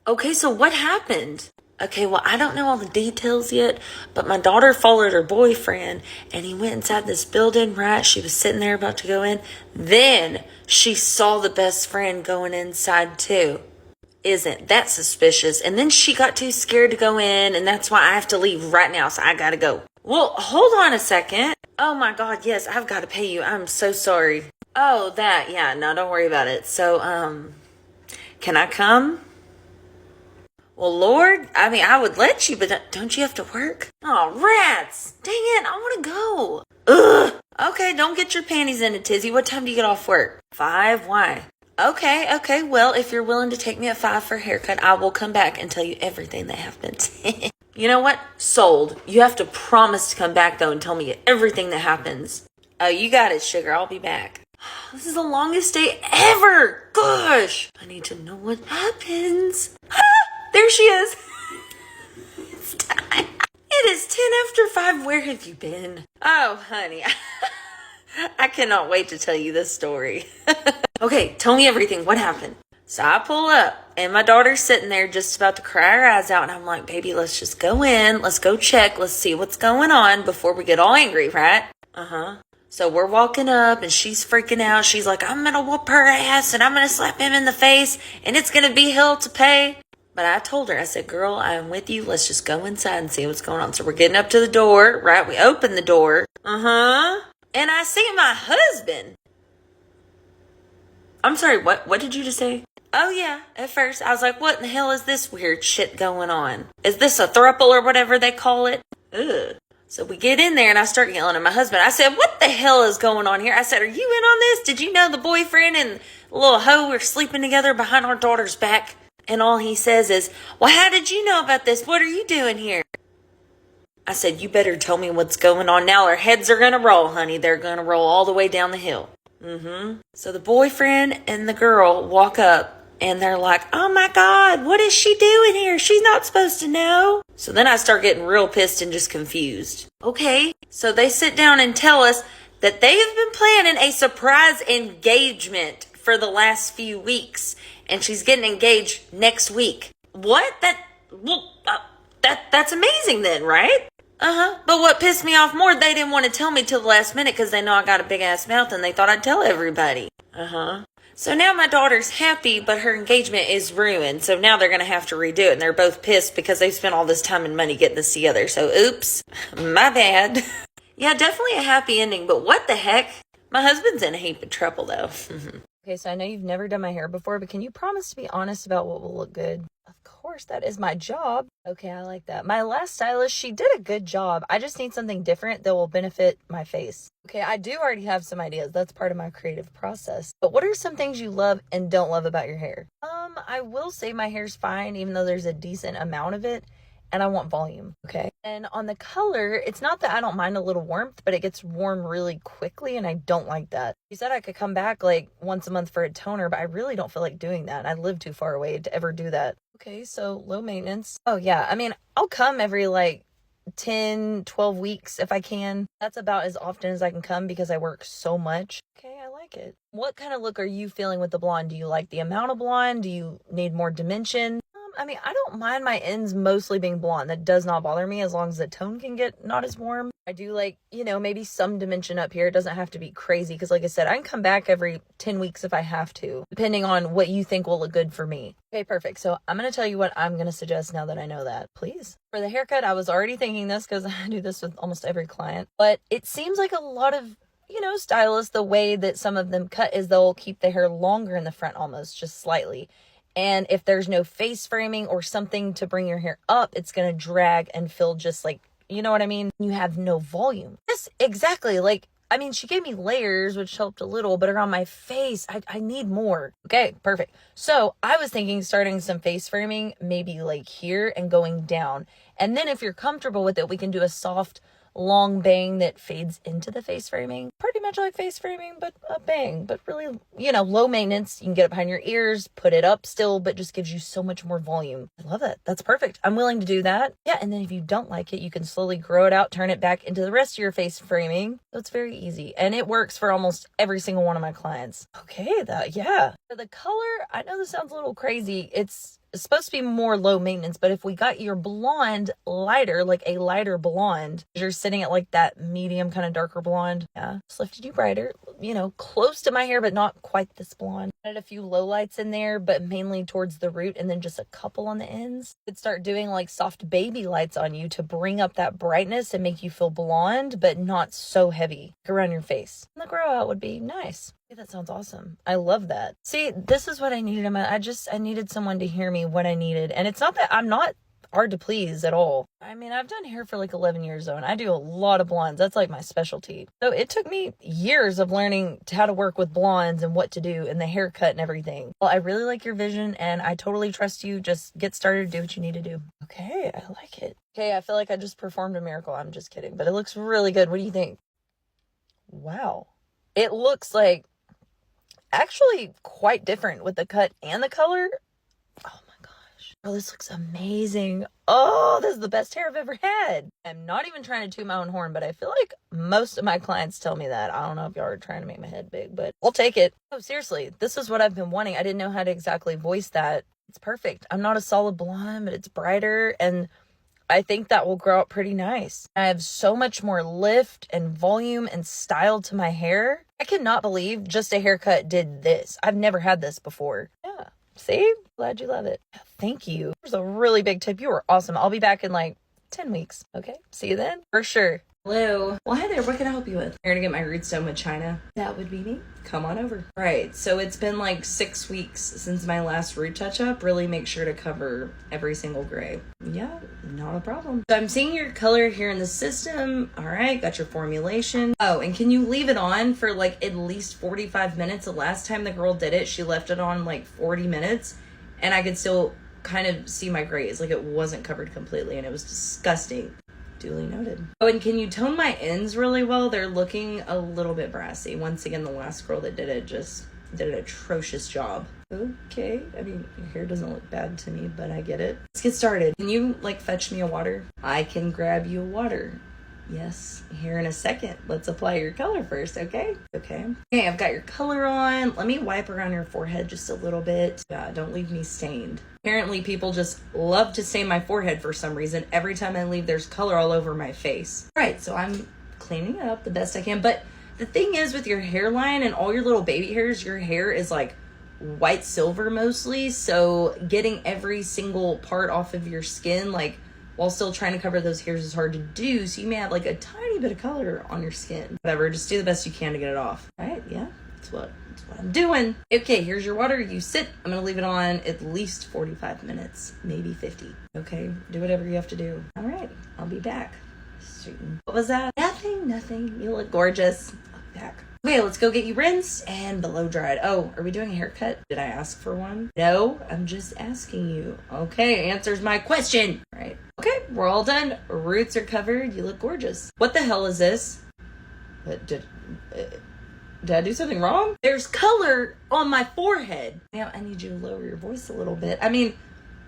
Okay, so what happened? Okay, well, I don't know all the details yet, but my daughter followed her boyfriend and he went inside this building, right? She was sitting there about to go in. Then she saw the best friend going inside too. Isn't that suspicious? And then she got too scared to go in, and that's why I have to leave right now, so I gotta go. Well, hold on a second. Oh my God, yes, I've got to pay you. I'm so sorry. Oh, that, yeah, no, don't worry about it. So, can I come? Well, Lord, I mean, I would let you, but don't you have to work? Oh, rats! Dang it, I want to go. Ugh! Okay, don't get your panties in a tizzy. What time do you get off work? 5? Why? Okay, well, if you're willing to take me at 5 for a haircut, I will come back and tell you everything that happened. You know what? Sold. You have to promise to come back, though, and tell me everything that happens. Oh, you got it, sugar. I'll be back. This is the longest day ever! Gosh! I need to know what happens. There she is. It's time. It is 10 after 5. Where have you been? Oh, honey. I cannot wait to tell you this story. Okay, tell me everything. What happened? So I pull up, and my daughter's sitting there just about to cry her eyes out, and I'm like, baby, let's just go in. Let's go check. Let's see what's going on before we get all angry, right? Uh-huh. So we're walking up, and she's freaking out. She's like, I'm going to whoop her ass, and I'm going to slap him in the face, and it's going to be hell to pay. But I told her, I said, girl, I'm with you. Let's just go inside and see what's going on. So we're getting up to the door, right? We open the door. Uh-huh. And I see my husband. I'm sorry, what did you just say? Oh, yeah. At first, I was like, what in the hell is this weird shit going on? Is this a throuple or whatever they call it? Ugh. So we get in there and I start yelling at my husband. I said, what the hell is going on here? I said, are you in on this? Did you know the boyfriend and the little hoe were sleeping together behind our daughter's back? And all he says is, well, how did you know about this? What are you doing here? I said, you better tell me what's going on now. Our heads are going to roll, honey. They're going to roll all the way down the hill. Mm-hmm. So the boyfriend and the girl walk up and they're like, oh my God, what is she doing here? She's not supposed to know. So then I start getting real pissed and just confused. Okay. So they sit down and tell us that they have been planning a surprise engagement for the last few weeks. And she's getting engaged next week. What? That's amazing then, right? Uh-huh. But what pissed me off more, they didn't want to tell me till the last minute because they know I got a big ass mouth and they thought I'd tell everybody. Uh-huh. So now my daughter's happy, but her engagement is ruined. So now they're going to have to redo it. And they're both pissed because they've spent all this time and money getting this together. So oops, my bad. Yeah, definitely a happy ending, but what the heck? My husband's in a heap of trouble though. Okay, so I know you've never done my hair before, but can you promise to be honest about what will look good? Of course, that is my job. Okay, I like that. My last stylist, she did a good job. I just need something different that will benefit my face. Okay, I do already have some ideas. That's part of my creative process. But what are some things you love and don't love about your hair? I will say my hair's fine, even though there's a decent amount of it. And I want volume, okay? And on the color, it's not that I don't mind a little warmth, but it gets warm really quickly, and I don't like that. You said I could come back like once a month for a toner, but I really don't feel like doing that. I live too far away to ever do that. Okay, so low maintenance. Oh, yeah, I mean, I'll come every like 10, 12 weeks if I can. That's about as often as I can come because I work so much. Okay, I like it. What kind of look are you feeling with the blonde? Do you like the amount of blonde? Do you need more dimension? I mean, I don't mind my ends mostly being blonde. That does not bother me as long as the tone can get not as warm. I do like, maybe some dimension up here. It doesn't have to be crazy because like I said, I can come back every 10 weeks if I have to, depending on what you think will look good for me. Okay, perfect. So I'm going to tell you what I'm going to suggest now that I know that. Please. For the haircut, I was already thinking this because I do this with almost every client, but it seems like a lot of stylists, the way that some of them cut is they'll keep the hair longer in the front almost, just slightly. And if there's no face framing or something to bring your hair up, it's going to drag and feel just like, you know what I mean? You have no volume. Yes, exactly. She gave me layers, which helped a little, but around my face, I need more. Okay, perfect. So I was thinking starting some face framing, maybe like here and going down. And then if you're comfortable with it, we can do a soft, long bang that fades into the face framing. Pretty much like face framing, but a bang. But really, low maintenance. You can get it behind your ears, put it up still, but just gives you so much more volume. I love that. That's perfect. I'm willing to do that. Yeah, and then if you don't like it, you can slowly grow it out, turn it back into the rest of your face framing. So it's very easy. And it works for almost every single one of my clients. Okay, yeah. For the color, I know this sounds a little crazy. It's it's supposed to be more low maintenance, but if we got your blonde lighter, like a lighter blonde, you're sitting at like that medium kind of darker blonde. Yeah, just lifted you brighter, you know, close to my hair, but not quite this blonde. Added a few low lights in there, but mainly towards the root, and then just a couple on the ends. Could start doing like soft baby lights on you to bring up that brightness and make you feel blonde, but not so heavy around your face. And the grow out would be nice. Yeah, that sounds awesome. I love that. See, this is what I needed. I needed someone to hear me what I needed. And it's not that I'm not hard to please at all. I mean, I've done hair for like 11 years though, and I do a lot of blondes. That's like my specialty. So it took me years of learning how to work with blondes and what to do and the haircut and everything. Well, I really like your vision and I totally trust you. Just get started, do what you need to do. Okay, I like it. Okay, I feel like I just performed a miracle. I'm just kidding, but it looks really good. What do you think? Wow. It looks like actually quite different with the cut and the color. Oh my gosh. Oh, this looks amazing. Oh, this is the best hair I've ever had. I'm not even trying to toot my own horn, but I feel like most of my clients tell me that. I don't know if y'all are trying to make my head big, but I'll take it. Oh, seriously, this is what I've been wanting. I didn't know how to exactly voice that. It's perfect. I'm not a solid blonde, but it's brighter, and I think that will grow out pretty nice. I have so much more lift and volume and style to my hair. I cannot believe just a haircut did this. I've never had this before. Yeah. See? Glad you love it. Thank you. There's a really big tip. You were awesome. I'll be back in like 10 weeks. Okay? See you then? For sure. Hello. Well, hi there. What can I help you with? Here to get my roots done with China. That would be me. Come on over. All right. So it's been like 6 weeks since my last root touch up. Really make sure to cover every single gray. Yeah, not a problem. So I'm seeing your color here in the system. All right. Got your formulation. Oh, and can you leave it on for like at least 45 minutes? The last time the girl did it, she left it on like 40 minutes and I could still kind of see my grays. Like it wasn't covered completely and it was disgusting. Duly noted. Oh, and can you tone my ends really well? They're looking a little bit brassy. Once again, the last girl that did it just did an atrocious job. Okay. I mean, your hair doesn't look bad to me, but I get it. Let's get started. Can you like fetch me a water? I can grab you a water. Yes, here in a second. Let's apply your color first, okay? Okay, I've got your color on. Let me wipe around your forehead just a little bit. Yeah, don't leave me stained. Apparently, people just love to stain my forehead for some reason. Every time I leave, there's color all over my face. All right, so I'm cleaning it up the best I can. But the thing is with your hairline and all your little baby hairs, your hair is like white silver mostly. So getting every single part off of your skin, like while still trying to cover those hairs is hard to do. So you may have like a tiny bit of color on your skin. Whatever, just do the best you can to get it off. All right, yeah, that's what I'm doing. Okay, here's your water. You sit. I'm going to leave it on at least 45 minutes, maybe 50. Okay, do whatever you have to do. All right, I'll be back. What was that? Nothing. You look gorgeous. I'll be back. Okay, let's go get you rinsed and blow dried. Oh, are we doing a haircut? Did I ask for one? No, I'm just asking you. Okay, answers my question. All right. Okay, we're all done. Roots are covered. You look gorgeous. What the hell is this? Did I do something wrong? There's color on my forehead. Now, I need you to lower your voice a little bit. I mean,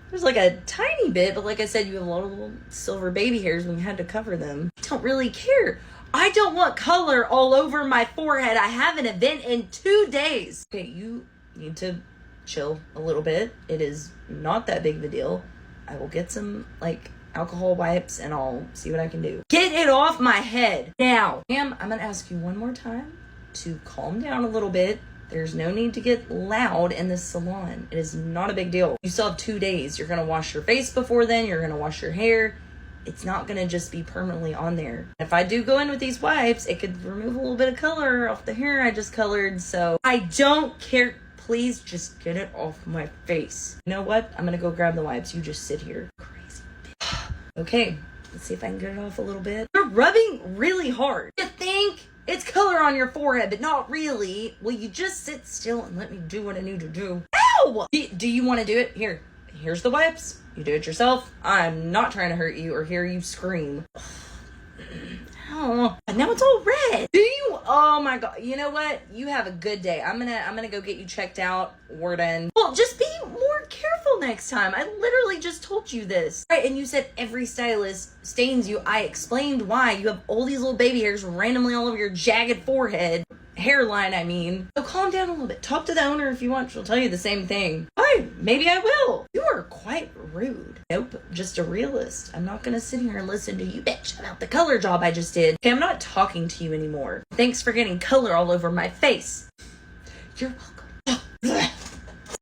there's like a tiny bit, but like I said, you have a lot of little silver baby hairs when you had to cover them. I don't really care. I don't want color all over my forehead. I have an event in 2 days. Okay, you need to chill a little bit. It is not that big of a deal. I will get some like alcohol wipes and I'll see what I can do. Get it off my head now. Ma'am, I'm gonna ask you one more time to calm down a little bit. There's no need to get loud in this salon. It is not a big deal. You still have 2 days. You're gonna wash your face before then. You're gonna wash your hair. It's not gonna just be permanently on there. If I do go in with these wipes, it could remove a little bit of color off the hair I just colored. So I don't care. Please just get it off my face. You know what? I'm gonna go grab the wipes. You just sit here. Crazy bitch. Okay, let's see if I can get it off a little bit. You're rubbing really hard. You think it's color on your forehead, but not really. Will you just sit still and let me do what I need to do? Ow! Do you want to do it? Here's the wipes. You do it yourself. I'm not trying to hurt you or hear you scream. Oh, and now it's all red. Do you? Oh my God. You know what? You have a good day. I'm gonna go get you checked out. We're done. Well, just be more careful next time. I literally just told you this. Right, and you said every stylist stains you. I explained why. You have all these little baby hairs randomly all over your jagged forehead. Hairline, I mean. So calm down a little bit. Talk to the owner if you want. She'll tell you the same thing. All right, Maybe I will. You are quite rude. Nope, just a realist. I'm not gonna sit here and listen to you bitch about the color job I just did. Okay, I'm not talking to you anymore. Thanks for getting color all over my face. You're welcome.